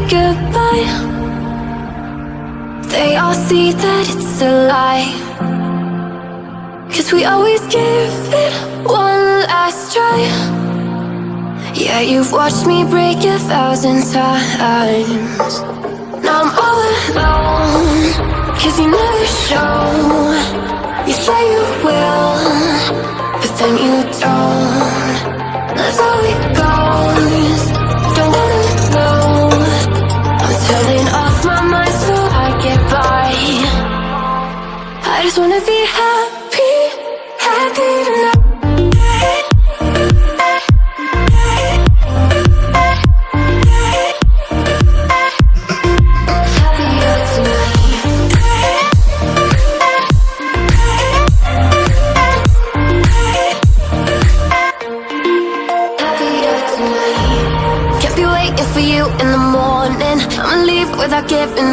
goodbye. They all see that it's a lie, 'cause we always give it one last try. Yeah, you've watched me break 1,000 times. Now I'm all alone, 'cause you never show. You say you will, but then you don't. That's how it goes. Don't wanna know. I'm turning off my mind so I get by. I just wanna be happy, happy tonight. For you in the morning, I'ma leave without giving